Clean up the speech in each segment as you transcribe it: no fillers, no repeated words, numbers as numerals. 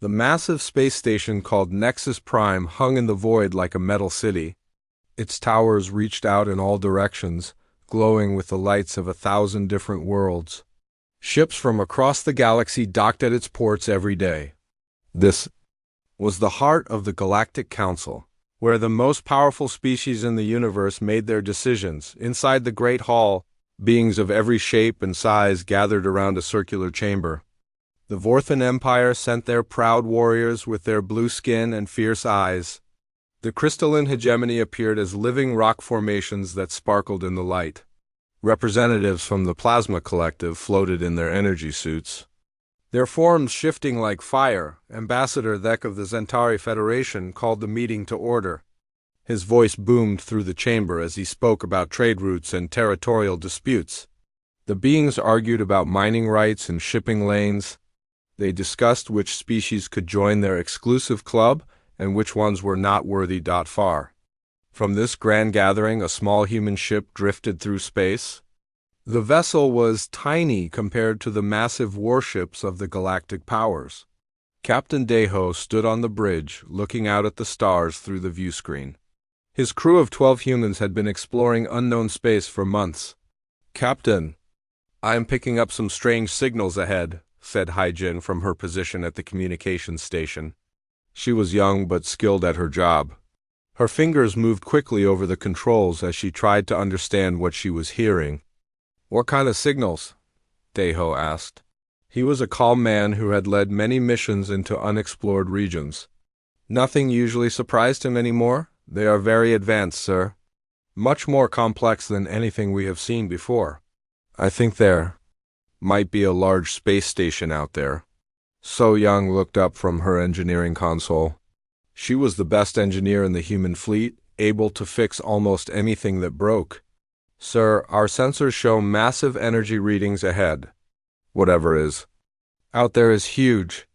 The massive space station called Nexus Prime hung in the void like a metal city. Its towers reached out in all directions, glowing with the lights of 1,000 different worlds. Ships from across the galaxy docked at its ports every day. This was the heart of the Galactic Council, where the most powerful species in the universe made their decisions. Inside the Great Hall, beings of every shape and size gathered around a circular chamber. The Vorthan Empire sent their proud warriors with their blue skin and fierce eyes. The crystalline hegemony appeared as living rock formations that sparkled in the light. Representatives from the Plasma Collective floated in their energy suits, their forms shifting like fire. Ambassador Thek of the Zentari Federation called the meeting to order. His voice boomed through the chamber as he spoke about trade routes and territorial disputes. The beings argued about mining rights and shipping lanes. They discussed which species could join their exclusive club and which ones were not worthy. Far from this grand gathering, a small human ship drifted through space. The vessel was tiny compared to the massive warships of the galactic powers. Captain Deho stood on the bridge, looking out at the stars through the viewscreen. His crew of 12 humans had been exploring unknown space for months. "Captain, I am picking up some strange signals ahead," said Haijin from her position at the communications station. She was young but skilled at her job. Her fingers moved quickly over the controls as she tried to understand what she was hearing. "What kind of signals?" Deho asked. He was a calm man who had led many missions into unexplored regions. Nothing usually surprised him anymore. "They are very advanced, sir. Much more complex than anything we have seen before. I think there might be a large space station out there." So Young looked up from her engineering console. She was the best engineer in the human fleet, able to fix almost anything that broke. "Sir, our sensors show massive energy readings ahead. Whatever is out there is huge."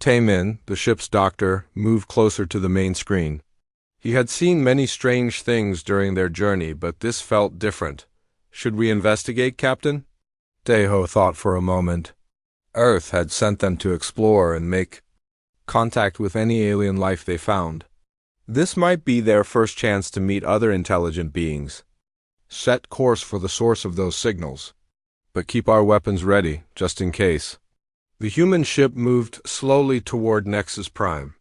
Taemin, the ship's doctor, moved closer to the main screen. He had seen many strange things during their journey, but this felt different. "Should we investigate, Captain?" Deho thought for a moment. Earth had sent them to explore and make contact with any alien life they found. This might be their first chance to meet other intelligent beings. "Set course for the source of those signals, but keep our weapons ready, just in case." The human ship moved slowly toward Nexus Prime.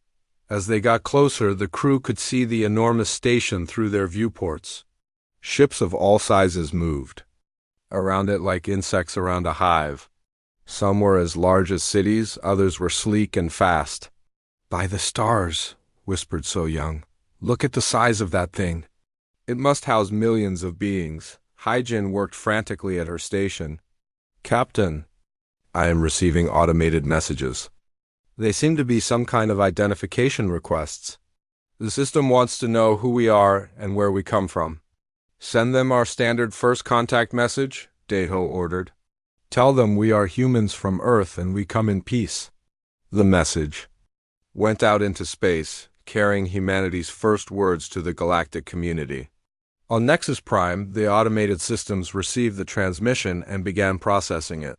As they got closer, the crew could see the enormous station through their viewports. Ships of all sizes moved around it like insects around a hive. Some were as large as cities, others were sleek and fast. "By the stars," whispered So Young. "Look at the size of that thing. It must house millions of beings." Haijin worked frantically at her station. "Captain, I am receiving automated messages. They seem to be some kind of identification requests. The system wants to know who we are and where we come from." "Send them our standard first contact message," Deho ordered. "Tell them we are humans from Earth and we come in peace." The message went out into space, carrying humanity's first words to the galactic community. On Nexus Prime, the automated systems received the transmission and began processing it.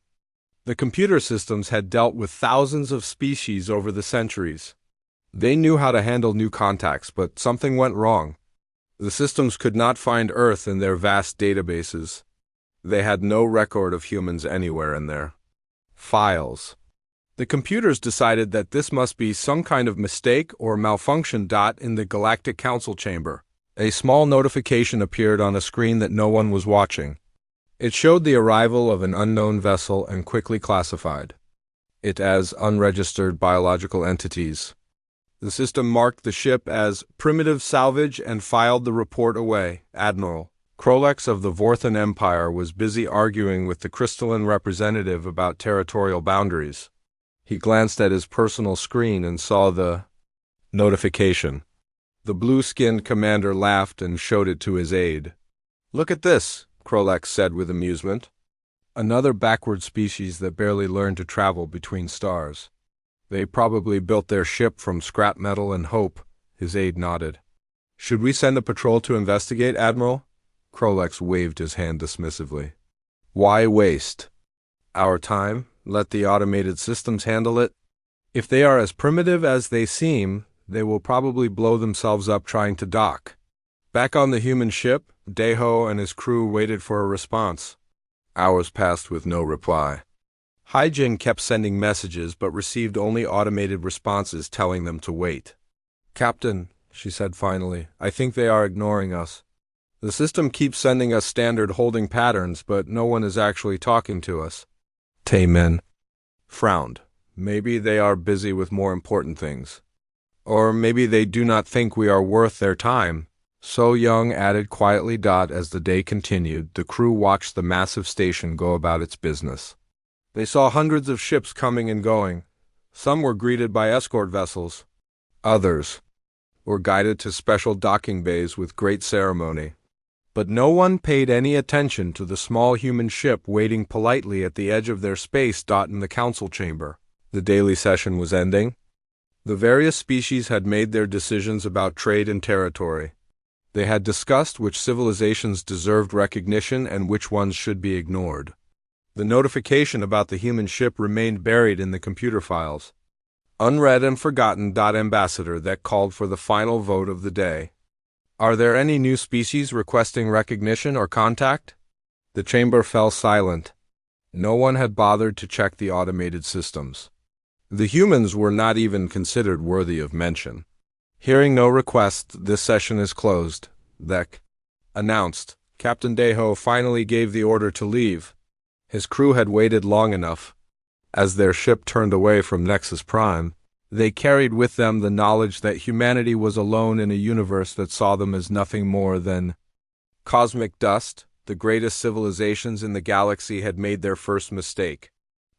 The computer systems had dealt with thousands of species over the centuries. They knew how to handle new contacts, but something went wrong. The systems could not find Earth in their vast databases. They had no record of humans anywhere in their files. The computers decided that this must be some kind of mistake or malfunction. In the Galactic Council chamber, a small notification appeared on a screen that no one was watching. It showed the arrival of an unknown vessel and quickly classified it as unregistered biological entities. The system marked the ship as primitive salvage and filed the report away. Admiral Krolex of the Vorthan Empire was busy arguing with the crystalline representative about territorial boundaries. He glanced at his personal screen and saw the notification. The blue-skinned commander laughed and showed it to his aide. "Look at this," Krolex said with amusement. "Another backward species that barely learned to travel between stars. They probably built their ship from scrap metal and hope." His aide nodded. "Should we send a patrol to investigate, Admiral?" Krolex waved his hand dismissively. "Why waste our time? Let the automated systems handle it." If they are as primitive as they seem, they will probably blow themselves up trying to dock. Back on the human ship, Daeho and his crew waited for a response. Hours passed with no reply. Haijin kept sending messages but received only automated responses telling them to wait. "Captain," she said finally, "I think they are ignoring us. The system keeps sending us standard holding patterns, but no one is actually talking to us." Taemin frowned. Maybe they are busy with more important things. Or maybe they do not think we are worth their time. So Young added quietly. As the day continued, the crew watched the massive station go about its business. They saw hundreds of ships coming and going. Some were greeted by escort vessels. Others were guided to special docking bays with great ceremony. But no one paid any attention to the small human ship waiting politely at the edge of their space. In the council chamber, the daily session was ending. The various species had made their decisions about trade and territory. They had discussed which civilizations deserved recognition and which ones should be ignored. The notification about the human ship remained buried in the computer files. Unread and forgotten. Ambassador that called for the final vote of the day. "Are there any new species requesting recognition or contact?" The chamber fell silent. No one had bothered to check the automated systems. The humans were not even considered worthy of mention. Hearing no request, this session is closed. Thek announced. Captain Daeho finally gave the order to leave. His crew had waited long enough. As their ship turned away from Nexus Prime, they carried with them the knowledge that humanity was alone in a universe that saw them as nothing more than cosmic dust. The greatest civilizations in the galaxy had made their first mistake.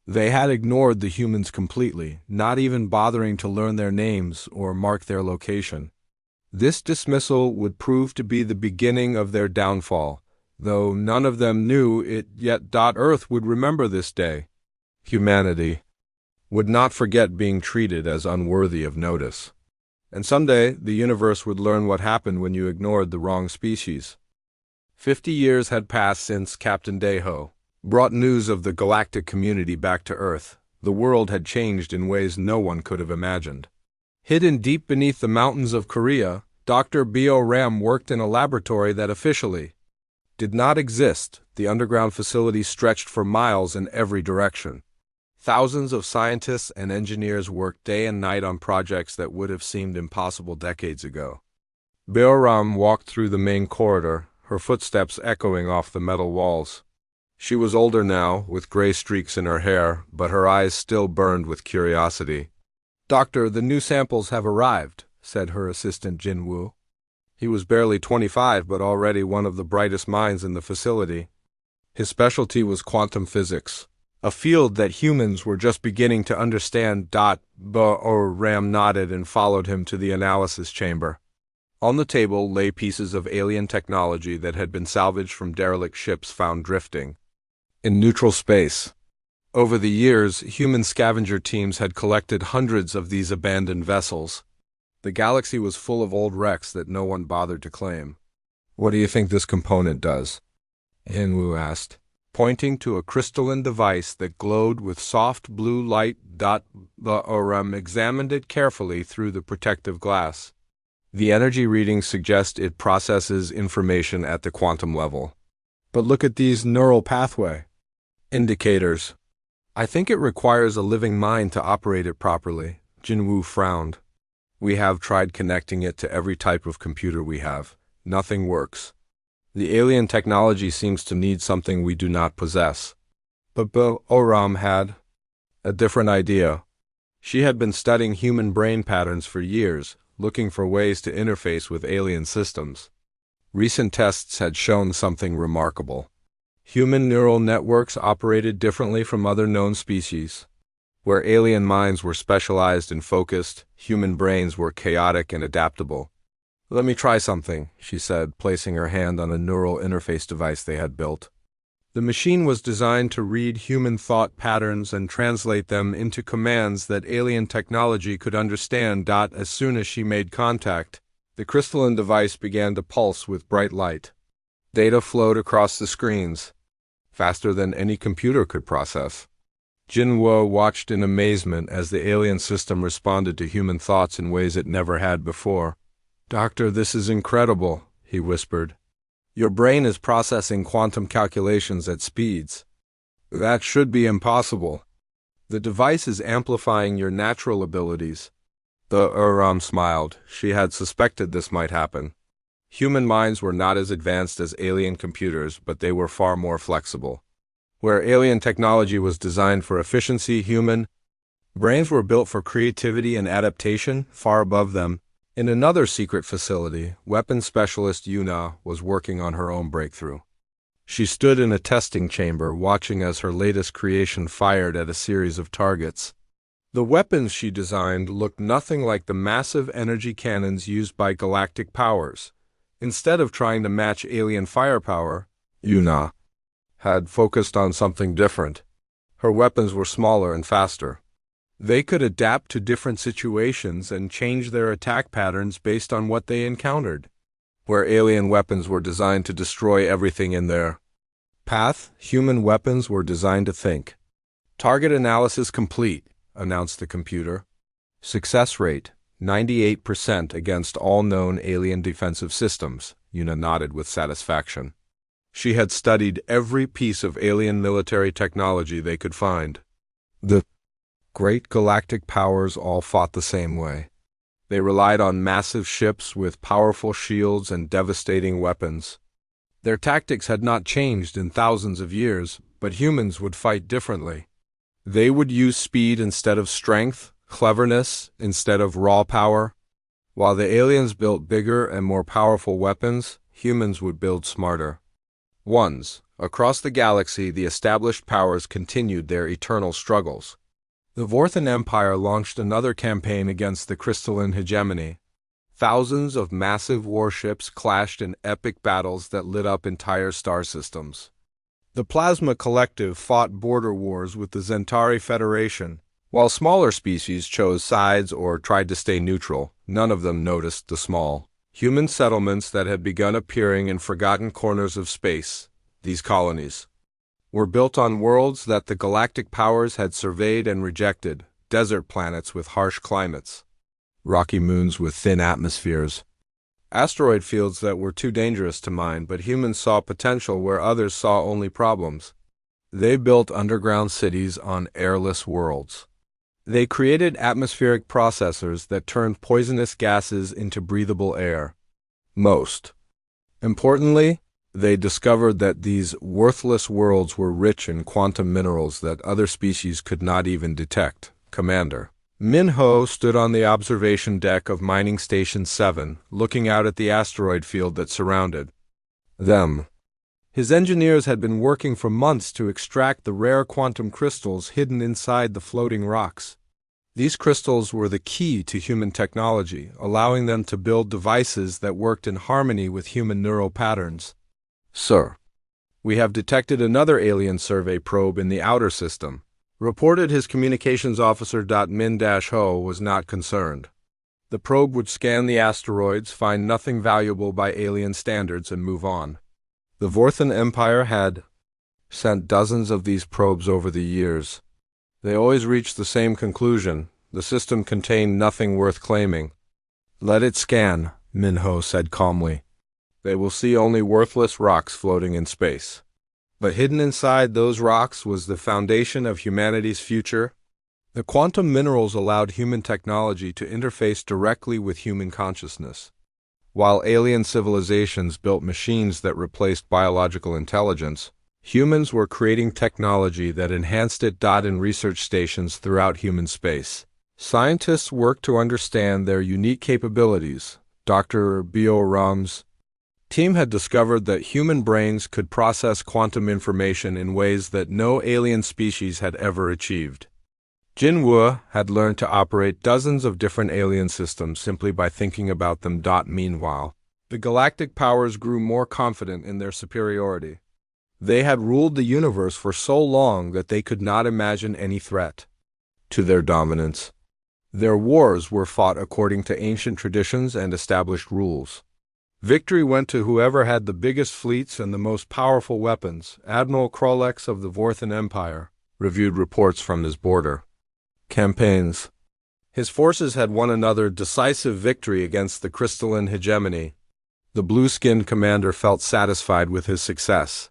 They had ignored the humans completely, not even bothering to learn their names or mark their location. This dismissal would prove to be the beginning of their downfall, though none of them knew it yet. Earth would remember this day. Humanity would not forget being treated as unworthy of notice. And someday, the universe would learn what happened when you ignored the wrong species. 50 years had passed since Captain Daeho brought news of the galactic community back to Earth. The world had changed in ways no one could have imagined. Hidden deep beneath the mountains of Korea, Dr. Bo Ram worked in a laboratory that officially did not exist. The underground facility stretched for miles in every direction. Thousands of scientists and engineers worked day and night on projects that would have seemed impossible decades ago. Beoram walked through the main corridor, her footsteps echoing off the metal walls. She was older now, with gray streaks in her hair, but her eyes still burned with curiosity. "Doctor, the new samples have arrived," said her assistant Jinwoo. He was barely 25, but already one of the brightest minds in the facility. His specialty was quantum physics, a field that humans were just beginning to understand. Ram nodded and followed him to the analysis chamber. On the table lay pieces of alien technology that had been salvaged from derelict ships found drifting in neutral space. Over the years, human scavenger teams had collected hundreds of these abandoned vessels. The galaxy was full of old wrecks that no one bothered to claim. "What do you think this component does?" Hinwoo asked, pointing to a crystalline device that glowed with soft blue light. Ram examined it carefully through the protective glass. The energy readings suggest it processes information at the quantum level. "But look at these neural pathway indicators." "I think it requires a living mind to operate it properly." Jinwoo frowned. "We have tried connecting it to every type of computer we have. Nothing works. The alien technology seems to need something we do not possess." But Oram had a different idea. She had been studying human brain patterns for years, looking for ways to interface with alien systems. Recent tests had shown something remarkable. Human neural networks operated differently from other known species. Where alien minds were specialized and focused, human brains were chaotic and adaptable. "Let me try something," she said, placing her hand on a neural interface device they had built. The machine was designed to read human thought patterns and translate them into commands that alien technology could understand. As soon as she made contact, the crystalline device began to pulse with bright light. Data flowed across the screens, faster than any computer could process. Jinwo watched in amazement as the alien system responded to human thoughts in ways it never had before. "Doctor, this is incredible," he whispered. "Your brain is processing quantum calculations at speeds that should be impossible. The device is amplifying your natural abilities." The Uram smiled. She had suspected this might happen. Human minds were not as advanced as alien computers, but they were far more flexible. Where alien technology was designed for efficiency, human brains were built for creativity and adaptation, far above them. In another secret facility, weapons specialist Yuna was working on her own breakthrough. She stood in a testing chamber, watching as her latest creation fired at a series of targets. The weapons she designed looked nothing like the massive energy cannons used by galactic powers. Instead of trying to match alien firepower, Yuna had focused on something different. Her weapons were smaller and faster. They could adapt to different situations and change their attack patterns based on what they encountered. Where alien weapons were designed to destroy everything in their path, human weapons were designed to think. "Target analysis complete," announced the computer. "Success rate, 98% against all known alien defensive systems." Yuna nodded with satisfaction. She had studied every piece of alien military technology they could find. The great galactic powers all fought the same way. They relied on massive ships with powerful shields and devastating weapons. Their tactics had not changed in thousands of years, but humans would fight differently. They would use speed instead of strength, cleverness instead of raw power. While the aliens built bigger and more powerful weapons, humans would build smarter ones. Across the galaxy, the established powers continued their eternal struggles. The Vorthan Empire launched another campaign against the crystalline hegemony. Thousands of massive warships clashed in epic battles that lit up entire star systems. The Plasma Collective fought border wars with the Zentari Federation. While smaller species chose sides or tried to stay neutral, none of them noticed the small human settlements that had begun appearing in forgotten corners of space. These colonies were built on worlds that the galactic powers had surveyed and rejected, desert planets with harsh climates, rocky moons with thin atmospheres, asteroid fields that were too dangerous to mine, but humans saw potential where others saw only problems. They built underground cities on airless worlds. They created atmospheric processors that turned poisonous gases into breathable air. Most importantly, they discovered that these worthless worlds were rich in quantum minerals that other species could not even detect. Commander Minho stood on the observation deck of Mining Station 7, looking out at the asteroid field that surrounded them. His engineers had been working for months to extract the rare quantum crystals hidden inside the floating rocks. These crystals were the key to human technology, allowing them to build devices that worked in harmony with human neural patterns. "Sir, we have detected another alien survey probe in the outer system," reported his communications officer. Min-Ho was not concerned. The probe would scan the asteroids, find nothing valuable by alien standards, and move on. The Vorthan Empire had sent dozens of these probes over the years. They always reached the same conclusion: the system contained nothing worth claiming. "Let it scan," Minho said calmly. "They will see only worthless rocks floating in space." But hidden inside those rocks was the foundation of humanity's future. The quantum minerals allowed human technology to interface directly with human consciousness. While alien civilizations built machines that replaced biological intelligence, humans were creating technology that enhanced it. In research stations throughout human space, scientists worked to understand their unique capabilities. Dr. Bioram's team had discovered that human brains could process quantum information in ways that no alien species had ever achieved. Jinwu had learned to operate dozens of different alien systems simply by thinking about them. Meanwhile, the galactic powers grew more confident in their superiority. They had ruled the universe for so long that they could not imagine any threat to their dominance. Their wars were fought according to ancient traditions and established rules. Victory went to whoever had the biggest fleets and the most powerful weapons. Admiral Krolex of the Vorthan Empire reviewed reports from his border campaigns. His forces had won another decisive victory against the crystalline hegemony. The blue-skinned commander felt satisfied with his success.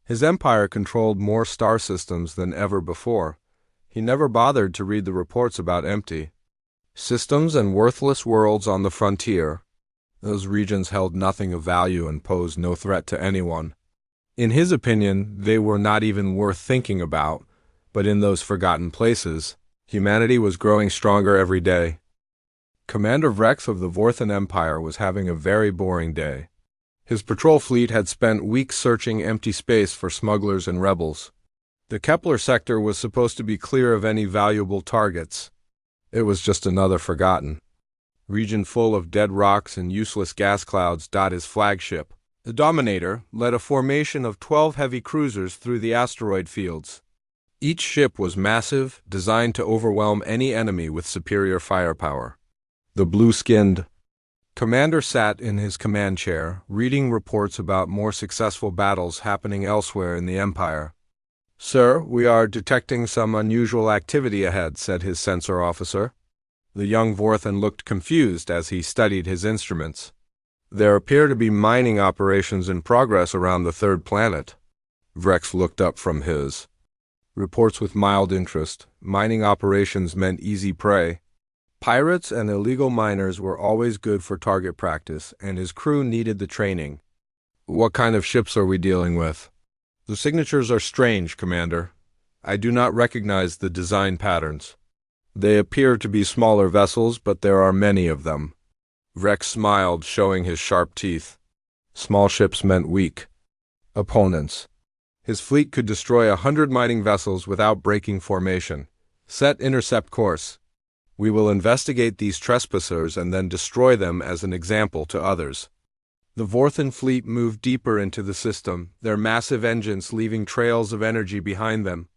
His empire controlled more star systems than ever before. He never bothered to read the reports about empty systems and worthless worlds on the frontier. Those regions held nothing of value and posed no threat to anyone. In his opinion, they were not even worth thinking about, but in those forgotten places, humanity was growing stronger every day. Commander Vrex of the Vorthan Empire was having a very boring day. His patrol fleet had spent weeks searching empty space for smugglers and rebels. The Kepler sector was supposed to be clear of any valuable targets. It was just another forgotten region full of dead rocks and useless gas clouds. His flagship, the Dominator, led a formation of 12 heavy cruisers through the asteroid fields. Each ship was massive, designed to overwhelm any enemy with superior firepower. The blue-skinned commander sat in his command chair, reading reports about more successful battles happening elsewhere in the Empire. "Sir, we are detecting some unusual activity ahead," said his sensor officer. The young Vorthan looked confused as he studied his instruments. "There appear to be mining operations in progress around the third planet." Vrex looked up from his reports with mild interest. Mining operations meant easy prey. Pirates and illegal miners were always good for target practice, and his crew needed the training. "What kind of ships are we dealing with?" "The signatures are strange, Commander. I do not recognize the design patterns. They appear to be smaller vessels, but there are many of them." Vrex smiled, showing his sharp teeth. Small ships meant weak opponents. His fleet could destroy 100 mining vessels without breaking formation. "Set intercept course. We will investigate these trespassers and then destroy them as an example to others." The Vorthan fleet moved deeper into the system, their massive engines leaving trails of energy behind them.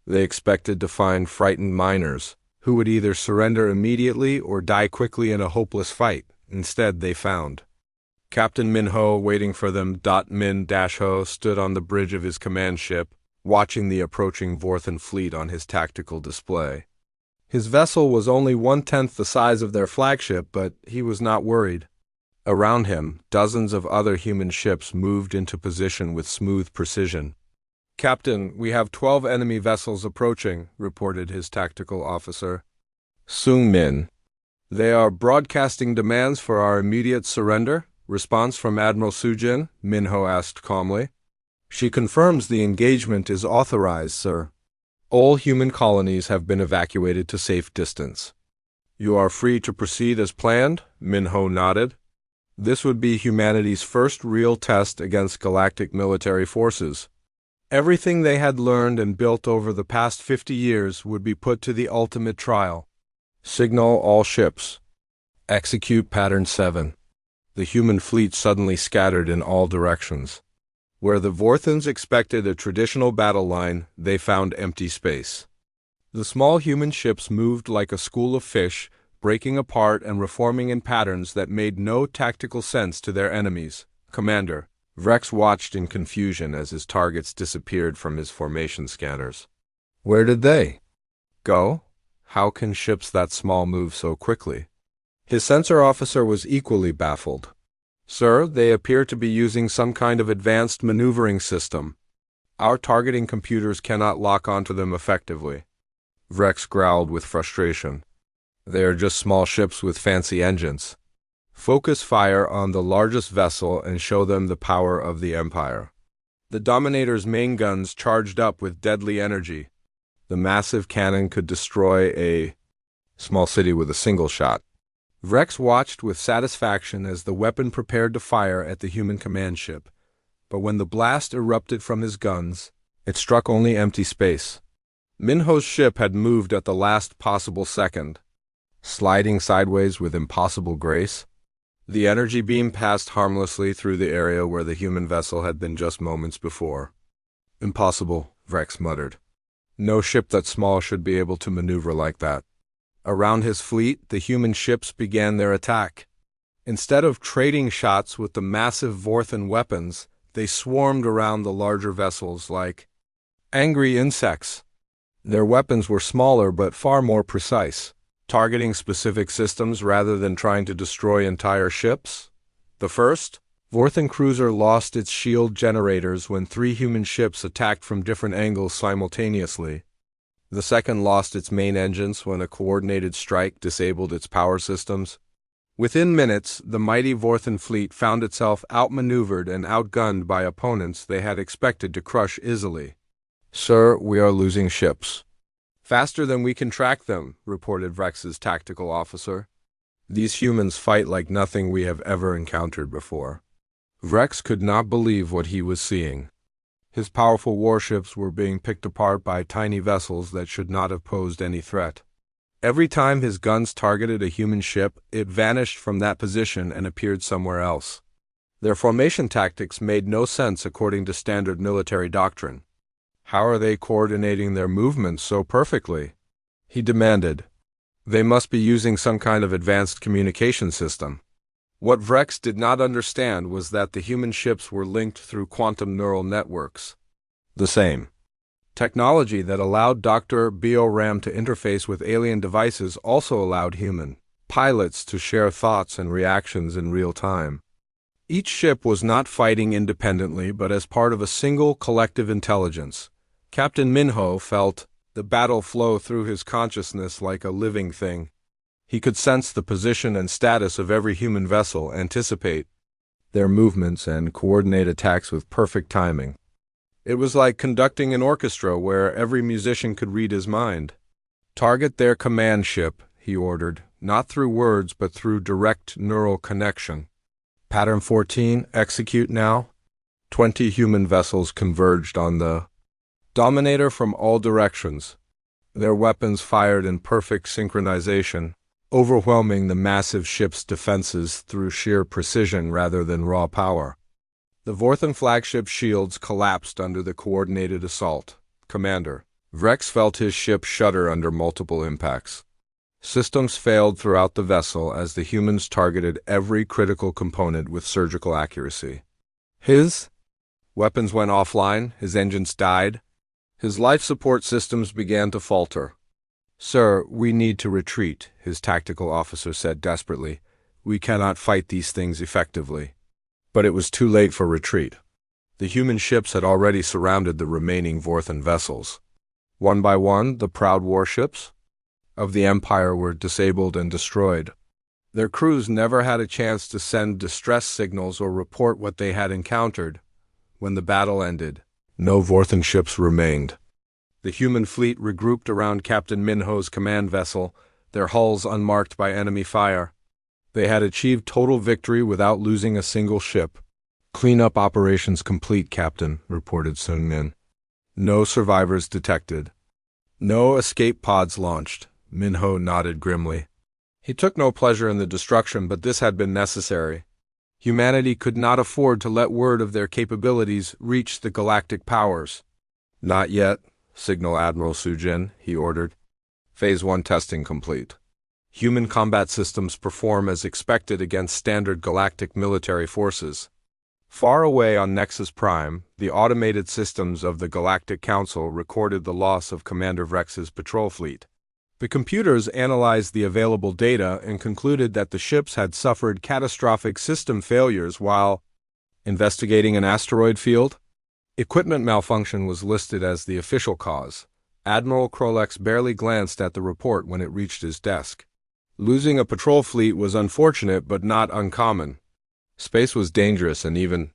They expected to find frightened miners, who would either surrender immediately or die quickly in a hopeless fight. Instead, they found Captain Min-ho waiting for them. Min-ho stood on the bridge of his command ship, watching the approaching Vorthan fleet on his tactical display. His vessel was only 1/10 the size of their flagship, but he was not worried. Around him, dozens of other human ships moved into position with smooth precision. "Captain, we have 12 enemy vessels approaching," reported his tactical officer, Sung Min. "They are broadcasting demands for our immediate surrender." Response from Admiral Sujin, Min-ho asked calmly. "She confirms the engagement is authorized, sir. All human colonies have been evacuated to safe distance." "You are free to proceed as planned?" Min-ho nodded. This would be humanity's first real test against galactic military forces. Everything they had learned and built over the past 50 years would be put to the ultimate trial. "Signal all ships. Execute Pattern 7. The human fleet suddenly scattered in all directions. Where the Vorthans expected a traditional battle line, they found empty space. The small human ships moved like a school of fish, breaking apart and reforming in patterns that made no tactical sense to their enemies. "Commander," Vrex watched in confusion as his targets disappeared from his formation scanners. "Where did they go? How can ships that small move so quickly?" His sensor officer was equally baffled. "Sir, they appear to be using some kind of advanced maneuvering system. Our targeting computers cannot lock onto them effectively." Vrex growled with frustration. "They are just small ships with fancy engines. Focus fire on the largest vessel and show them the power of the Empire." The Dominator's main guns charged up with deadly energy. The massive cannon could destroy a small city with a single shot. Vrex watched with satisfaction as the weapon prepared to fire at the human command ship. But when the blast erupted from his guns, it struck only empty space. Min-ho's ship had moved at the last possible second, sliding sideways with impossible grace. The energy beam passed harmlessly through the area where the human vessel had been just moments before. "Impossible," Vrex muttered. "No ship that small should be able to maneuver like that." Around his fleet, the human ships began their attack. Instead of trading shots with the massive Vorthan weapons, they swarmed around the larger vessels like angry insects. Their weapons were smaller but far more precise, targeting specific systems rather than trying to destroy entire ships. The first, Vorthen cruiser, lost its shield generators when 3 human ships attacked from different angles simultaneously. The second lost its main engines when a coordinated strike disabled its power systems. Within minutes, the mighty Vorthen fleet found itself outmaneuvered and outgunned by opponents they had expected to crush easily. "Sir, we are losing ships." "Faster than we can track them," reported Vrex's tactical officer. "These humans fight like nothing we have ever encountered before." Vrex could not believe what he was seeing. His powerful warships were being picked apart by tiny vessels that should not have posed any threat. Every time his guns targeted a human ship, it vanished from that position and appeared somewhere else. Their formation tactics made no sense according to standard military doctrine. "How are they coordinating their movements so perfectly?" he demanded. "They must be using some kind of advanced communication system." What Vrex did not understand was that the human ships were linked through quantum neural networks. The same technology that allowed Dr. Bioram to interface with alien devices also allowed human pilots to share thoughts and reactions in real time. Each ship was not fighting independently but as part of a single collective intelligence. Captain Minho felt the battle flow through his consciousness like a living thing. He could sense the position and status of every human vessel, anticipate their movements, and coordinate attacks with perfect timing. It was like conducting an orchestra where every musician could read his mind. "Target their command ship," he ordered, not through words but through direct neural connection. "Pattern 14, execute now." 20 human vessels converged on the Dominator from all directions. Their weapons fired in perfect synchronization, overwhelming the massive ship's defenses through sheer precision rather than raw power. The Vorthen flagship shields collapsed under the coordinated assault. "Commander." Vrex felt his ship shudder under multiple impacts. Systems failed throughout the vessel as the humans targeted every critical component with surgical accuracy. His weapons went offline, his engines died, his life support systems began to falter. "Sir, we need to retreat," his tactical officer said desperately. "We cannot fight these things effectively." But it was too late for retreat. The human ships had already surrounded the remaining Vorthen vessels. One by one, the proud warships of the Empire were disabled and destroyed. Their crews never had a chance to send distress signals or report what they had encountered. When the battle ended, no Vorthen ships remained. The human fleet regrouped around Captain Minho's command vessel, their hulls unmarked by enemy fire. They had achieved total victory without losing a single ship. "Cleanup operations complete, Captain," reported Sun Min. "No survivors detected. No escape pods launched." Minho nodded grimly. He took no pleasure in the destruction, but this had been necessary. Humanity could not afford to let word of their capabilities reach the galactic powers. "Not yet. Signal Admiral Sujin," he ordered. Phase 1 testing complete. Human combat systems perform as expected against standard galactic military forces. Far away on Nexus Prime, the automated systems of the Galactic Council recorded the loss of Commander Vrex's patrol fleet. The computers analyzed the available data and concluded that the ships had suffered catastrophic system failures while investigating an asteroid field. Equipment malfunction was listed as the official cause. Admiral Krolex barely glanced at the report when it reached his desk. Losing a patrol fleet was unfortunate but not uncommon. Space was dangerous, and even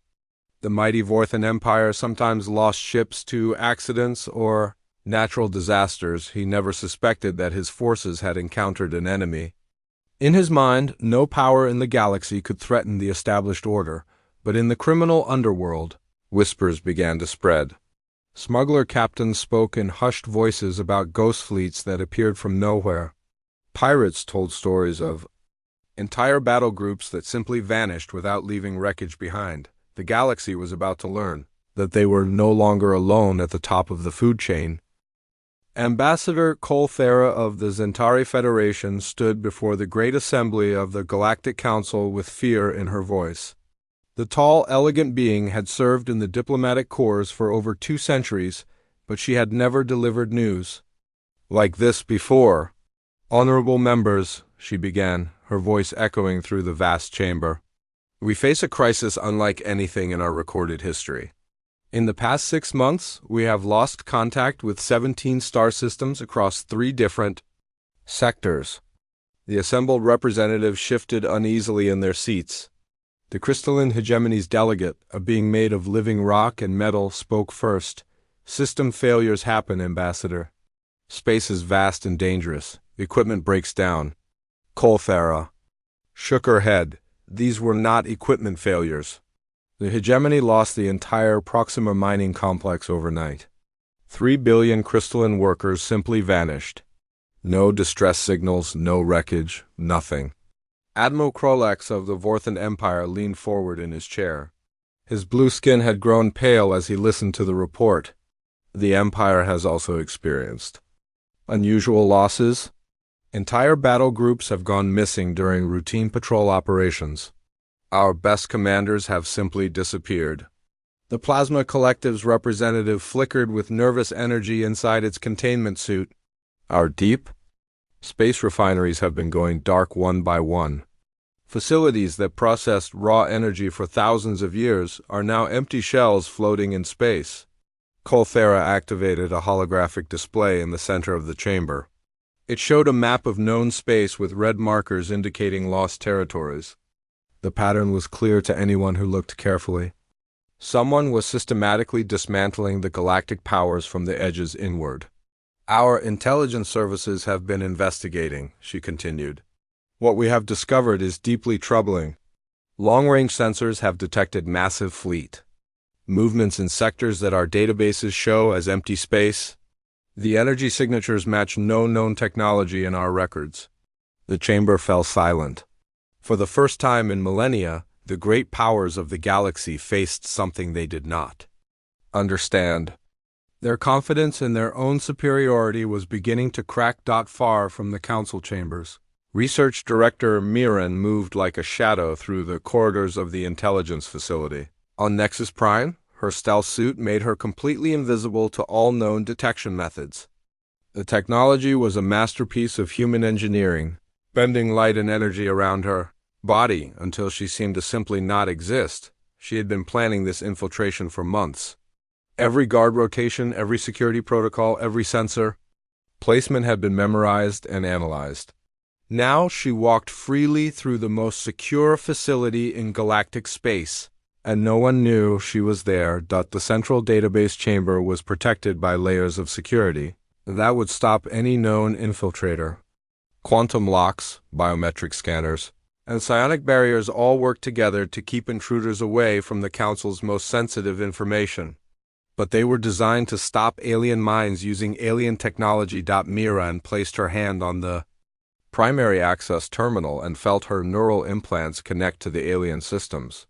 the mighty Vorthen Empire sometimes lost ships to accidents or natural disasters. He never suspected that his forces had encountered an enemy. In his mind, no power in the galaxy could threaten the established order, but in the criminal underworld, whispers began to spread. Smuggler captains spoke in hushed voices about ghost fleets that appeared from nowhere. Pirates told stories of entire battle groups that simply vanished without leaving wreckage behind. The galaxy was about to learn that they were no longer alone at the top of the food chain. Ambassador Colthera of the Zentari Federation stood before the great assembly of the Galactic Council with fear in her voice. The tall, elegant being had served in the diplomatic corps for over 2 centuries, but she had never delivered news. Like this before. Honorable members, she began, her voice echoing through the vast chamber. We face a crisis unlike anything in our recorded history. In the past 6 months, we have lost contact with 17 star systems across 3 different sectors. The assembled representatives shifted uneasily in their seats. The crystalline hegemony's delegate, a being made of living rock and metal, spoke first. System failures happen, Ambassador. Space is vast and dangerous. Equipment breaks down. Colthera shook her head. These were not equipment failures. The hegemony lost the entire Proxima mining complex overnight. 3 billion crystalline workers simply vanished. No distress signals, no wreckage, nothing. Admiral Krolax of the Vorthan Empire leaned forward in his chair. His blue skin had grown pale as he listened to the report. The Empire has also experienced unusual losses. Entire battle groups have gone missing during routine patrol operations. Our best commanders have simply disappeared. The Plasma Collective's representative flickered with nervous energy inside its containment suit. Our deep space refineries have been going dark one by one. Facilities that processed raw energy for thousands of years are now empty shells floating in space. Colthera activated a holographic display in the center of the chamber. It showed a map of known space with red markers indicating lost territories. The pattern was clear to anyone who looked carefully. Someone was systematically dismantling the galactic powers from the edges inward. Our intelligence services have been investigating, she continued. What we have discovered is deeply troubling. Long-range sensors have detected massive fleet movements in sectors that our databases show as empty space. The energy signatures match no known technology in our records. The chamber fell silent. For the first time in millennia, the great powers of the galaxy faced something they did not understand. Their confidence in their own superiority was beginning to crack. Far from the council chambers, Research Director Miran moved like a shadow through the corridors of the intelligence facility. On Nexus Prime, her stealth suit made her completely invisible to all known detection methods. The technology was a masterpiece of human engineering, bending light and energy around her body until she seemed to simply not exist. She had been planning this infiltration for months. Every guard rotation, every security protocol, every sensor placement had been memorized and analyzed. Now she walked freely through the most secure facility in galactic space, and no one knew she was there. The central database chamber was protected by layers of security that would stop any known infiltrator. Quantum locks, biometric scanners, and psionic barriers all worked together to keep intruders away from the Council's most sensitive information. But they were designed to stop alien minds using alien technology. Miran placed her hand on the primary access terminal and felt her neural implants connect to the alien systems.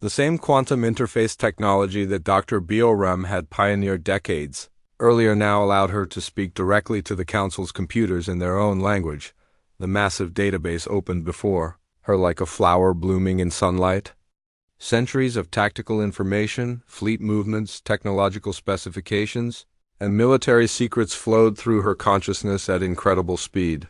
The same quantum interface technology that Dr. Biorem had pioneered decades earlier now allowed her to speak directly to the Council's computers in their own language. The massive database opened before her like a flower blooming in sunlight. Centuries of tactical information, fleet movements, technological specifications, and military secrets flowed through her consciousness at incredible speed.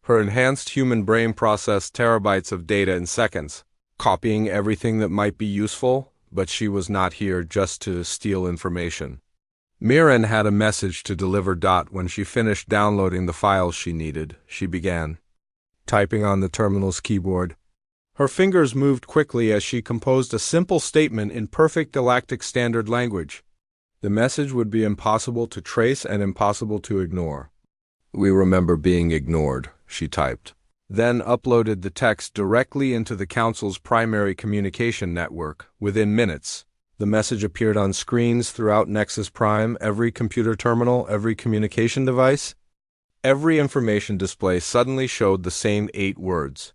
Her enhanced human brain processed terabytes of data in seconds, copying everything that might be useful, but she was not here just to steal information. Miran had a message to deliver. When she finished downloading the files she needed, she began typing on the terminal's keyboard. Her fingers moved quickly as she composed a simple statement in perfect galactic standard language. The message would be impossible to trace and impossible to ignore. We remember being ignored, she typed, then uploaded the text directly into the Council's primary communication network. Within minutes, the message appeared on screens throughout Nexus Prime, every computer terminal, every communication device. Every information display suddenly showed the same 8 words.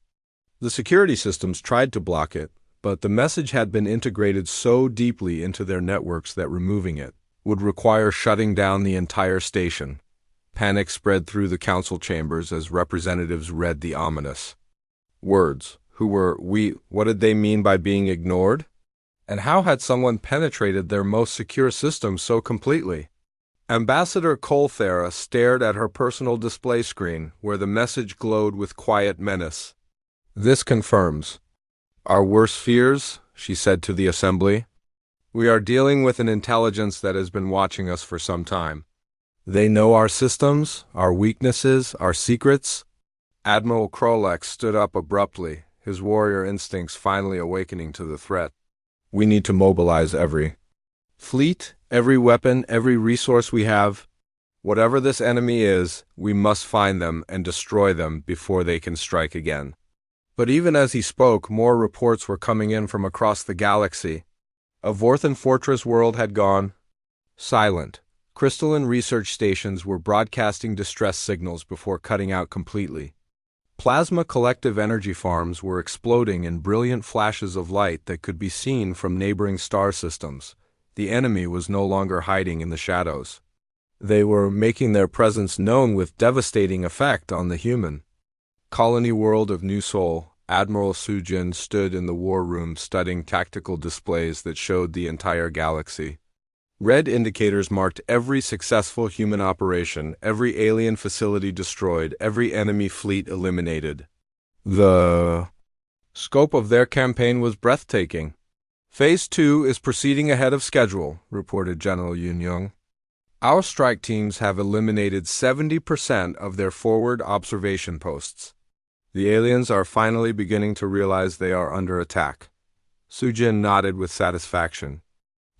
The security systems tried to block it, but the message had been integrated so deeply into their networks that removing it would require shutting down the entire station. Panic spread through the council chambers as representatives read the ominous words. Who were we? What did they mean by being ignored? And how had someone penetrated their most secure system so completely? Ambassador Colthera stared at her personal display screen, where the message glowed with quiet menace. "This confirms our worst fears," she said to the assembly. "We are dealing with an intelligence that has been watching us for some time. They know our systems, our weaknesses, our secrets." Admiral Krolex stood up abruptly, his warrior instincts finally awakening to the threat. "We need to mobilize every fleet, every weapon, every resource we have. Whatever this enemy is, we must find them and destroy them before they can strike again." But even as he spoke, more reports were coming in from across the galaxy. A Vorthan fortress world had gone silent. Crystalline research stations were broadcasting distress signals before cutting out completely. Plasma collective energy farms were exploding in brilliant flashes of light that could be seen from neighboring star systems. The enemy was no longer hiding in the shadows. They were making their presence known with devastating effect on the human colony world of New Sol. Admiral Sujin stood in the war room studying tactical displays that showed the entire galaxy. Red indicators marked every successful human operation, every alien facility destroyed, every enemy fleet eliminated. The scope of their campaign was breathtaking. "Phase 2 is proceeding ahead of schedule," reported General Yun-Young. "Our strike teams have eliminated 70% of their forward observation posts. The aliens are finally beginning to realize they are under attack." Sujin nodded with satisfaction.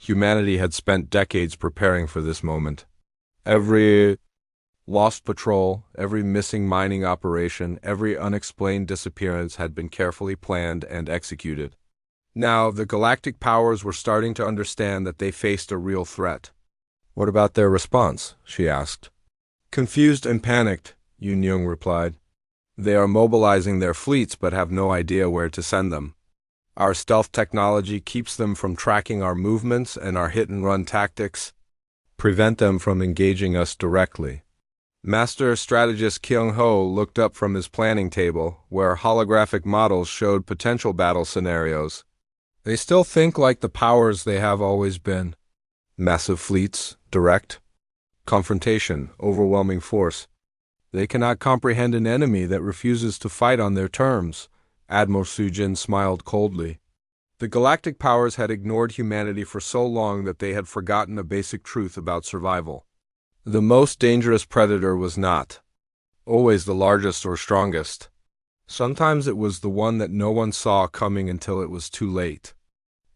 Humanity had spent decades preparing for this moment. Every lost patrol, every missing mining operation, every unexplained disappearance had been carefully planned and executed. Now, the galactic powers were starting to understand that they faced a real threat. "What about their response?" she asked. "Confused and panicked," Yun-Young replied. "They are mobilizing their fleets but have no idea where to send them. Our stealth technology keeps them from tracking our movements, and our hit-and-run tactics prevent them from engaging us directly." Master Strategist Kyung-ho looked up from his planning table, where holographic models showed potential battle scenarios. "They still think like the powers they have always been. Massive fleets, direct confrontation, overwhelming force. They cannot comprehend an enemy that refuses to fight on their terms." Admiral Sujin smiled coldly. The galactic powers had ignored humanity for so long that they had forgotten a basic truth about survival. The most dangerous predator was not always the largest or strongest. Sometimes it was the one that no one saw coming until it was too late.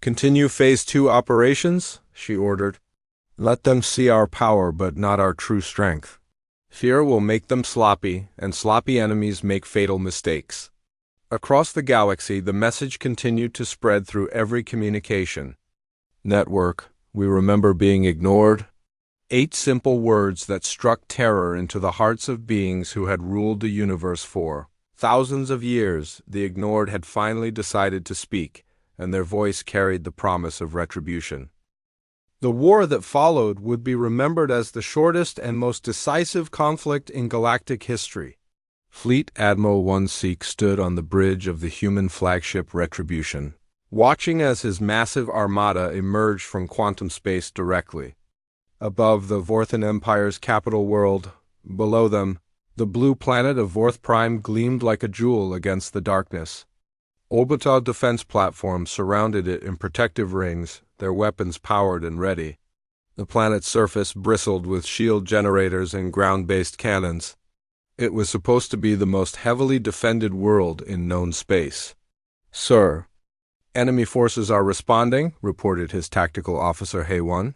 "Continue Phase 2 operations," she ordered. "Let them see our power but not our true strength. Fear will make them sloppy, and sloppy enemies make fatal mistakes." Across the galaxy, the message continued to spread through every communication. "Network, we remember being ignored." 8 simple words that struck terror into the hearts of beings who had ruled the universe for thousands of years. The ignored had finally decided to speak, and their voice carried the promise of retribution. The war that followed would be remembered as the shortest and most decisive conflict in galactic history. Fleet Admiral One-Seek stood on the bridge of the human flagship Retribution, watching as his massive armada emerged from quantum space directly above the Vorthan Empire's capital world. Below them, the blue planet of Vorth Prime gleamed like a jewel against the darkness. Orbital defense platforms surrounded it in protective rings, their weapons powered and ready. The planet's surface bristled with shield generators and ground-based cannons. It was supposed to be the most heavily defended world in known space. "Sir, enemy forces are responding," reported his tactical officer Haewon.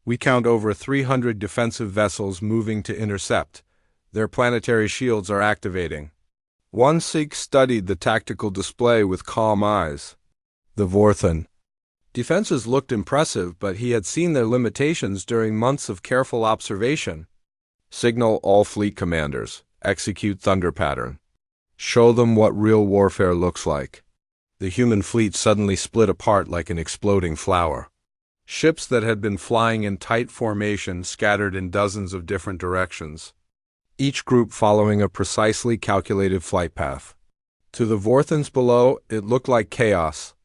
"We count over 300 defensive vessels moving to intercept. Their planetary shields are activating." One-Seek studied the tactical display with calm eyes. The Vorthan defenses looked impressive, but he had seen their limitations during months of careful observation. "Signal all fleet commanders. Execute thunder pattern. Show them what real warfare looks like." The human fleet suddenly split apart like an exploding flower. Ships that had been flying in tight formation scattered in dozens of different directions, each group following a precisely calculated flight path. To the Vorthans below, it looked like chaos.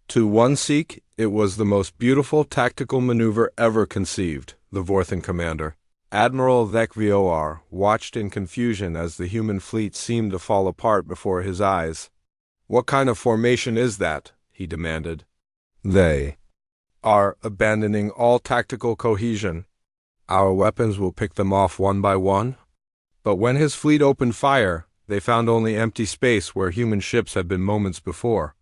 To One-Seek, it was the most beautiful tactical maneuver ever conceived. The Vorthan commander Admiral HFY watched in confusion as the human fleet seemed to fall apart before his eyes. "What kind of formation is that?" he demanded. "They are abandoning all tactical cohesion. Our weapons will pick them off one by one." But when his fleet opened fire, they found only empty space where human ships had been moments before.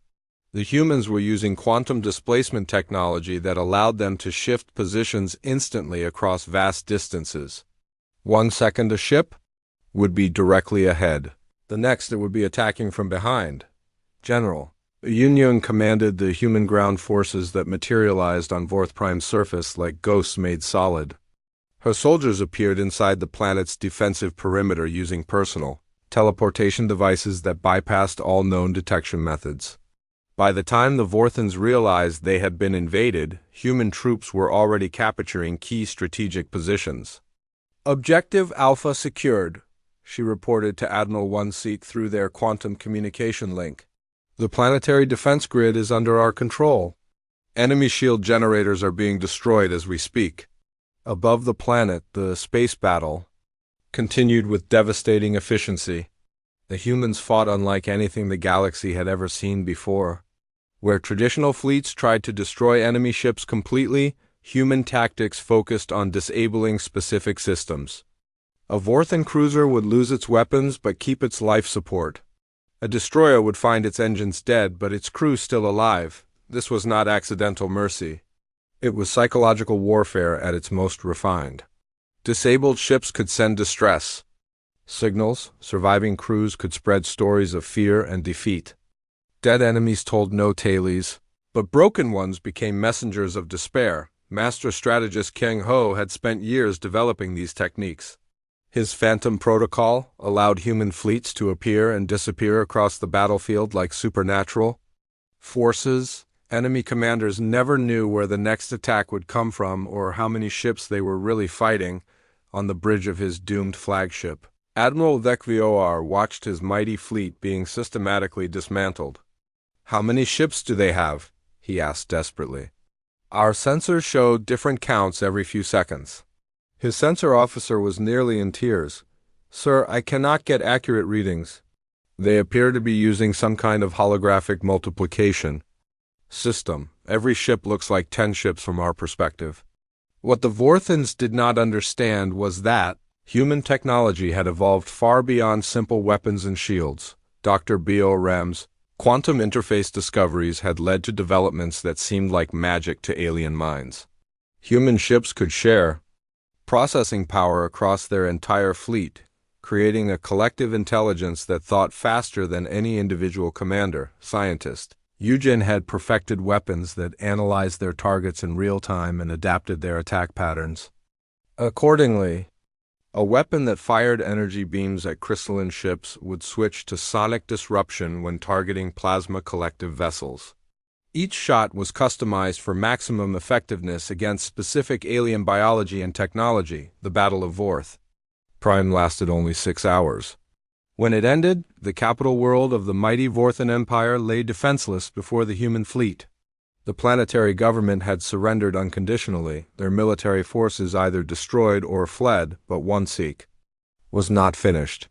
The humans were using quantum displacement technology that allowed them to shift positions instantly across vast distances. 1 second a ship would be directly ahead. The next it would be attacking from behind. "General, the Union commanded the human ground forces that materialized on Vorth Prime's surface like ghosts made solid. Her soldiers appeared inside the planet's defensive perimeter using personal teleportation devices that bypassed all known detection methods. By the time the Vorthans realized they had been invaded, human troops were already capturing key strategic positions. Objective Alpha secured," she reported to Admiral One-Seek through their quantum communication link. "The planetary defense grid is under our control. Enemy shield generators are being destroyed as we speak." Above the planet, the space battle continued with devastating efficiency. The humans fought unlike anything the galaxy had ever seen before. Where traditional fleets tried to destroy enemy ships completely, human tactics focused on disabling specific systems. A Vorthan cruiser would lose its weapons but keep its life support. A destroyer would find its engines dead but its crew still alive. This was not accidental mercy. It was psychological warfare at its most refined. Disabled ships could send distress signals, surviving crews could spread stories of fear and defeat. Dead enemies told no tales, but broken ones became messengers of despair. Master strategist Kang Ho had spent years developing these techniques. His Phantom Protocol allowed human fleets to appear and disappear across the battlefield like supernatural forces. Enemy commanders never knew where the next attack would come from or how many ships they were really fighting on the bridge of his doomed flagship. Admiral HFY watched his mighty fleet being systematically dismantled. "How many ships do they have?" he asked desperately. "Our sensors showed different counts every few seconds." His sensor officer was nearly in tears. "Sir, I cannot get accurate readings. They appear to be using some kind of holographic multiplication system. Every ship looks like 10 ships from our perspective." What the Vorthans did not understand was that human technology had evolved far beyond simple weapons and shields. Dr. B.O. Ram's quantum interface discoveries had led to developments that seemed like magic to alien minds. Human ships could share processing power across their entire fleet, creating a collective intelligence that thought faster than any individual commander, scientist. Eugen had perfected weapons that analyzed their targets in real time and adapted their attack patterns. Accordingly, a weapon that fired energy beams at crystalline ships would switch to sonic disruption when targeting plasma collective vessels. Each shot was customized for maximum effectiveness against specific alien biology and technology. The Battle of Vorth Prime lasted only 6 hours. When it ended, the capital world of the mighty Vorthan Empire lay defenseless before the human fleet. The planetary government had surrendered unconditionally, their military forces either destroyed or fled, but One-Seek was not finished.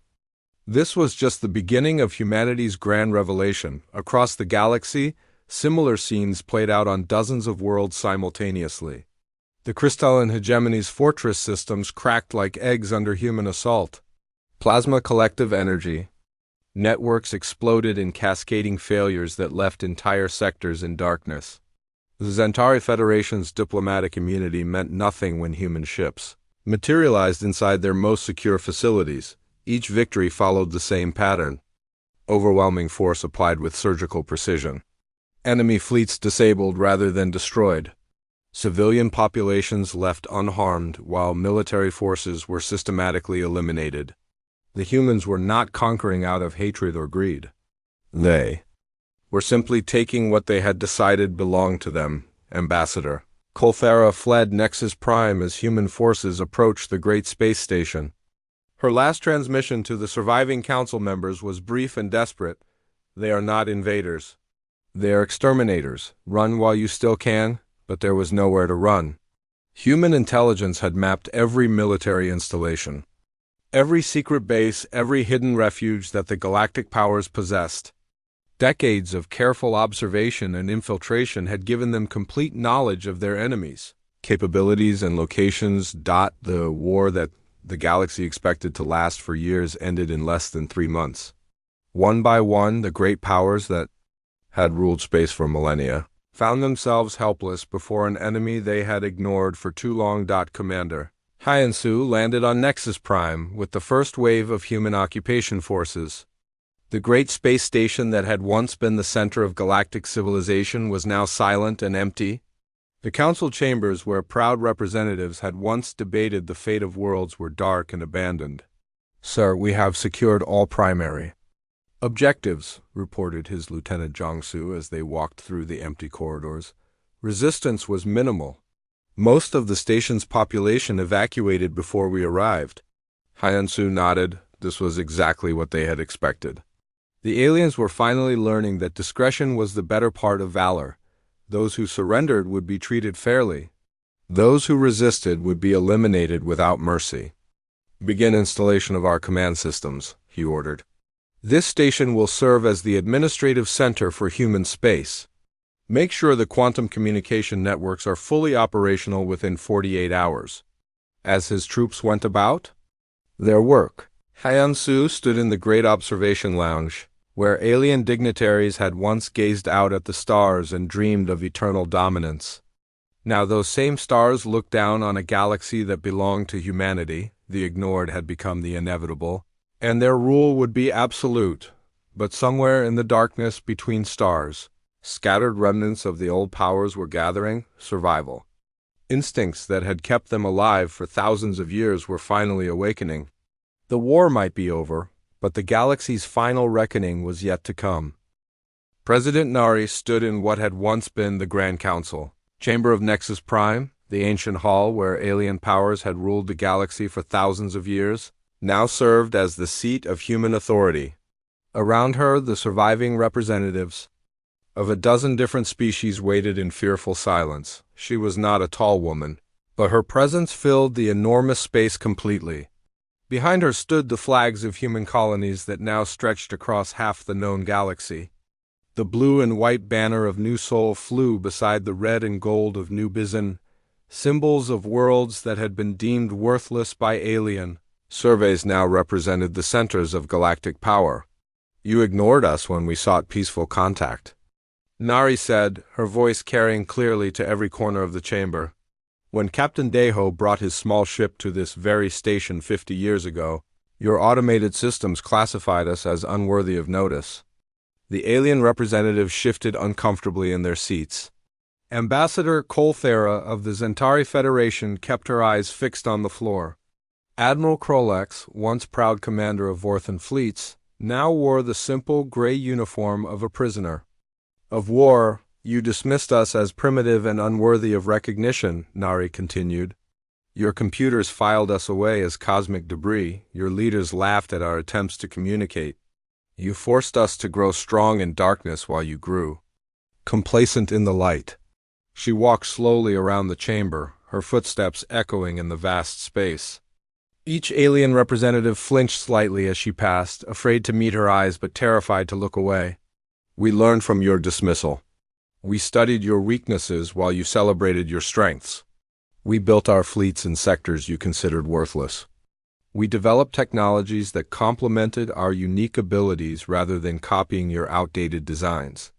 This was just the beginning of humanity's grand revelation. Across the galaxy, similar scenes played out on dozens of worlds simultaneously. The crystalline hegemony's fortress systems cracked like eggs under human assault. Plasma collective energy networks exploded in cascading failures that left entire sectors in darkness. The Zentari Federation's diplomatic immunity meant nothing when human ships materialized inside their most secure facilities. Each victory followed the same pattern: overwhelming force applied with surgical precision. Enemy fleets disabled rather than destroyed. Civilian populations left unharmed while military forces were systematically eliminated. The humans were not conquering out of hatred or greed. They were simply taking what they had decided belonged to them. Ambassador Colthera fled Nexus Prime as human forces approached the Great Space Station. Her last transmission to the surviving council members was brief and desperate. "They are not invaders. They are exterminators. Run while you still can," but there was nowhere to run. Human intelligence had mapped every military installation, every secret base, every hidden refuge that the galactic powers possessed. Decades of careful observation and infiltration had given them complete knowledge of their enemies' capabilities and locations. The war that the galaxy expected to last for years ended in less than 3 months. One by one, the great powers that had ruled space for millennia found themselves helpless before an enemy they had ignored for too long. Commander Hyansu landed on Nexus Prime with the first wave of human occupation forces. The great space station that had once been the center of galactic civilization was now silent and empty. The council chambers where proud representatives had once debated the fate of worlds were dark and abandoned. "Sir, we have secured all primary objectives," reported his Lieutenant Jiangsu as they walked through the empty corridors. "Resistance was minimal. Most of the station's population evacuated before we arrived." Hyansu nodded. This was exactly what they had expected. The aliens were finally learning that discretion was the better part of valor. Those who surrendered would be treated fairly. Those who resisted would be eliminated without mercy. "Begin installation of our command systems," he ordered. "This station will serve as the administrative center for human space. Make sure the quantum communication networks are fully operational within 48 hours." As his troops went about their work, Hyansu stood in the great observation lounge, where alien dignitaries had once gazed out at the stars and dreamed of eternal dominance. Now those same stars looked down on a galaxy that belonged to humanity. The ignored had become the inevitable, and their rule would be absolute. But somewhere in the darkness between stars, scattered remnants of the old powers were gathering. Survival instincts that had kept them alive for thousands of years were finally awakening. The war might be over, but the galaxy's final reckoning was yet to come. President Nari stood in what had once been the Grand Council chamber of Nexus Prime, the ancient hall where alien powers had ruled the galaxy for thousands of years, now served as the seat of human authority. Around her, the surviving representatives of a dozen different species waited in fearful silence. She was not a tall woman, but her presence filled the enormous space completely. Behind her stood the flags of human colonies that now stretched across half the known galaxy. The blue and white banner of New Sol flew beside the red and gold of New Bizan, symbols of worlds that had been deemed worthless by alien surveys now represented the centers of galactic power. "You ignored us when we sought peaceful contact," Nari said, her voice carrying clearly to every corner of the chamber. "When Captain Deho brought his small ship to this very station 50 years ago, your automated systems classified us as unworthy of notice." The alien representatives shifted uncomfortably in their seats. Ambassador Colthera of the Zentari Federation kept her eyes fixed on the floor. Admiral Krolex, once proud commander of Vorthan fleets, now wore the simple gray uniform of a prisoner of war. "You dismissed us as primitive and unworthy of recognition," Nari continued. "Your computers filed us away as cosmic debris. Your leaders laughed at our attempts to communicate. You forced us to grow strong in darkness while you grew complacent in the light." She walked slowly around the chamber, her footsteps echoing in the vast space. Each alien representative flinched slightly as she passed, afraid to meet her eyes but terrified to look away. "We learned from your dismissal. We studied your weaknesses while you celebrated your strengths. We built our fleets in sectors you considered worthless. We developed technologies that complemented our unique abilities rather than copying your outdated designs."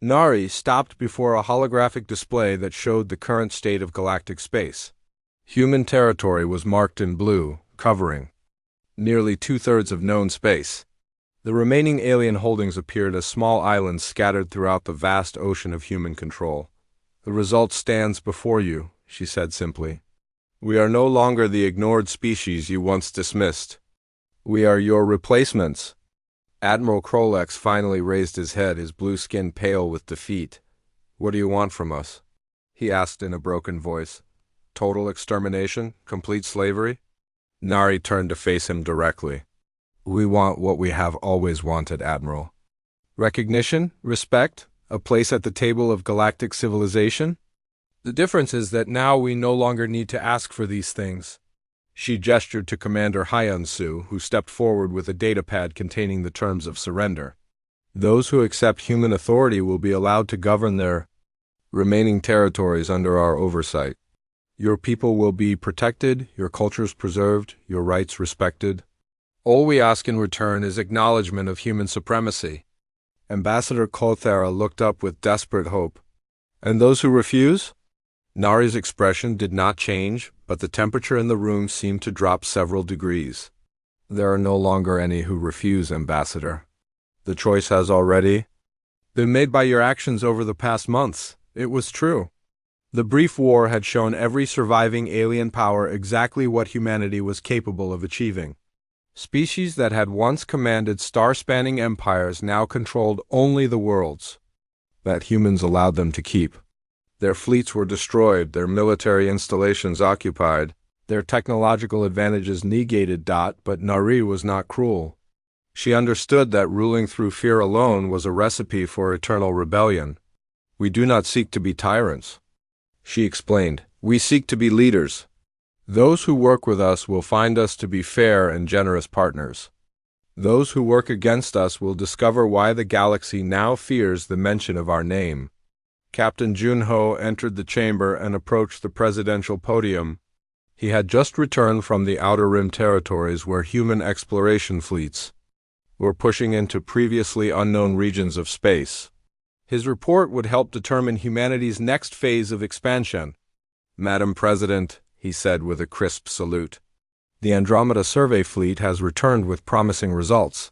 Nari stopped before a holographic display that showed the current state of galactic space. Human territory was marked in blue, covering nearly 2/3 of known space. The remaining alien holdings appeared as small islands scattered throughout the vast ocean of human control. "The result stands before you," she said simply. "We are no longer the ignored species you once dismissed. We are your replacements." Admiral Krolex finally raised his head, his blue skin pale with defeat. "What do you want from us?" he asked in a broken voice. "Total extermination? Complete slavery?" Nari turned to face him directly. "We want what we have always wanted, Admiral. Recognition, respect, a place at the table of galactic civilization." The difference is that now we no longer need to ask for these things. She gestured to Commander Hyun-soo, who stepped forward with a datapad containing the terms of surrender. Those who accept human authority will be allowed to govern their remaining territories under our oversight. Your people will be protected, your cultures preserved, your rights respected. All we ask in return is acknowledgement of human supremacy. Ambassador Kothara looked up with desperate hope. And those who refuse? Nari's expression did not change, but the temperature in the room seemed to drop several degrees. There are no longer any who refuse, Ambassador. The choice has already been made by your actions over the past months. It was true. The brief war had shown every surviving alien power exactly what humanity was capable of achieving. Species that had once commanded star-spanning empires now controlled only the worlds that humans allowed them to keep. Their fleets were destroyed, their military installations occupied, their technological advantages negated. But Nari was not cruel. She understood that ruling through fear alone was a recipe for eternal rebellion. We do not seek to be tyrants, she explained. We seek to be leaders. Those who work with us will find us to be fair and generous partners. Those who work against us will discover why the galaxy now fears the mention of our name. Captain Junho entered the chamber and approached the presidential podium. He had just returned from the Outer Rim territories where human exploration fleets were pushing into previously unknown regions of space. His report would help determine humanity's next phase of expansion. Madam President, he said with a crisp salute, the Andromeda Survey Fleet has returned with promising results.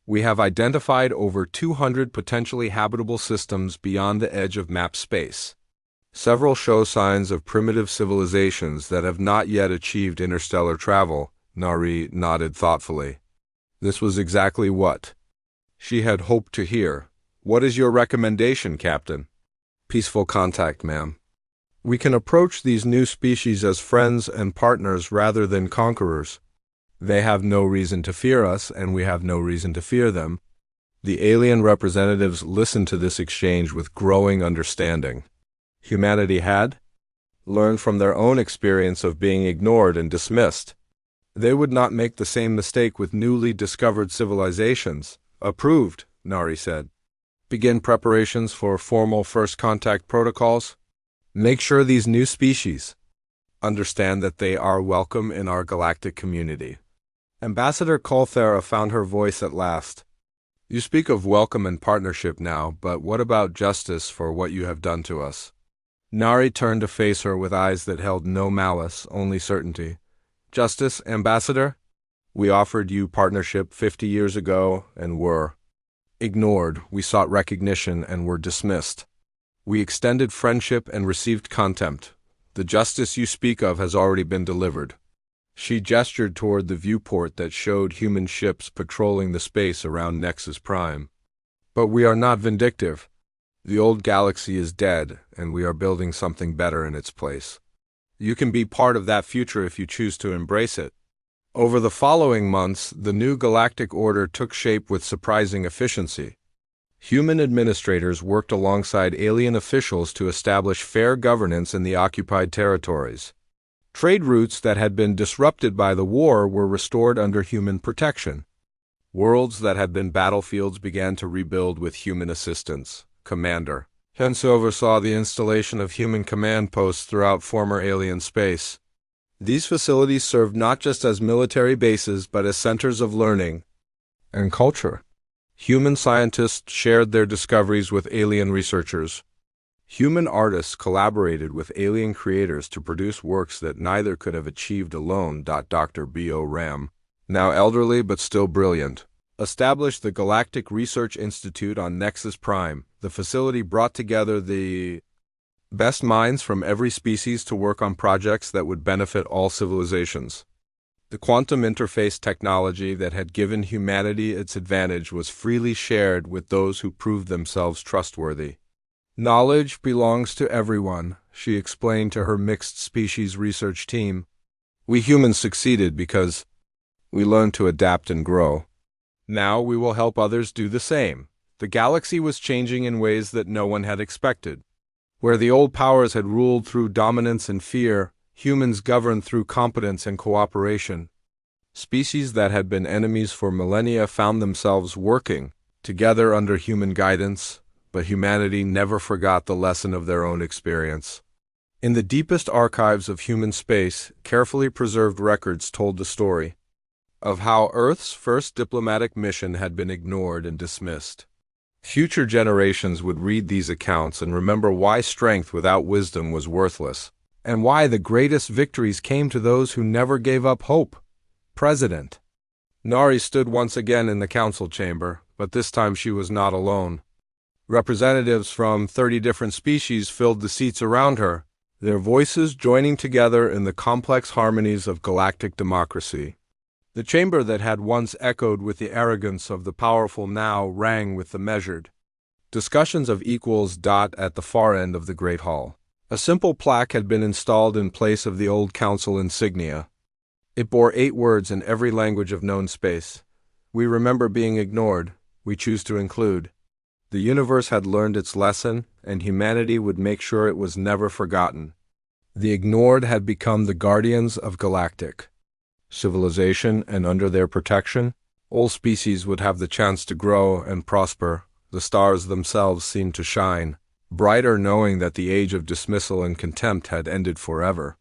We have identified over 200 potentially habitable systems beyond the edge of map space. Several show signs of primitive civilizations that have not yet achieved interstellar travel. Nari nodded thoughtfully. This was exactly what she had hoped to hear. What is your recommendation, Captain? Peaceful contact, ma'am. We can approach these new species as friends and partners rather than conquerors. They have no reason to fear us, and we have no reason to fear them. The alien representatives listened to this exchange with growing understanding. Humanity had learned from their own experience of being ignored and dismissed. They would not make the same mistake with newly discovered civilizations. Approved, Nari said. Begin preparations for formal first contact protocols. Make sure these new species understand that they are welcome in our galactic community. Ambassador Kothara found her voice at last. You speak of welcome and partnership now, but what about justice for what you have done to us? Nari turned to face her with eyes that held no malice, only certainty. Justice, Ambassador? We offered you partnership 50 years ago and were ignored. We sought recognition and were dismissed. We extended friendship and received contempt. The justice you speak of has already been delivered. She gestured toward the viewport that showed human ships patrolling the space around Nexus Prime. But we are not vindictive. The old galaxy is dead, and we are building something better in its place. You can be part of that future if you choose to embrace it. Over the following months, the new galactic order took shape with surprising efficiency. Human administrators worked alongside alien officials to establish fair governance in the occupied territories. Trade routes that had been disrupted by the war were restored under human protection. Worlds that had been battlefields began to rebuild with human assistance. Commander Hens oversaw the installation of human command posts throughout former alien space. These facilities served not just as military bases but as centers of learning and culture. Human scientists shared their discoveries with alien researchers. Human artists collaborated with alien creators to produce works that neither could have achieved alone. Dr. B.O. Ram, now elderly but still brilliant, established the Galactic Research Institute on Nexus Prime. The facility brought together the best minds from every species to work on projects that would benefit all civilizations. The quantum interface technology that had given humanity its advantage was freely shared with those who proved themselves trustworthy. Knowledge belongs to everyone, she explained to her mixed species research team. We humans succeeded because we learned to adapt and grow. Now we will help others do the same. The galaxy was changing in ways that no one had expected. Where the old powers had ruled through dominance and fear, humans governed through competence and cooperation. Species that had been enemies for millennia found themselves working together under human guidance, but humanity never forgot the lesson of their own experience. In the deepest archives of human space, carefully preserved records told the story of how Earth's first diplomatic mission had been ignored and dismissed. Future generations would read these accounts and remember why strength without wisdom was worthless, and why the greatest victories came to those who never gave up hope. President Nari stood once again in the council chamber, but this time she was not alone. Representatives from 30 different species filled the seats around her, their voices joining together in the complex harmonies of galactic democracy. The chamber that had once echoed with the arrogance of the powerful now rang with the measured discussions of equals. At the far end of the great hall, a simple plaque had been installed in place of the old council insignia. It bore 8 words in every language of known space. We remember being ignored, we choose to include. The universe had learned its lesson, and humanity would make sure it was never forgotten. The ignored had become the guardians of galactic civilization, and under their protection, all species would have the chance to grow and prosper. The stars themselves seemed to shine brighter, knowing that the age of dismissal and contempt had ended forever.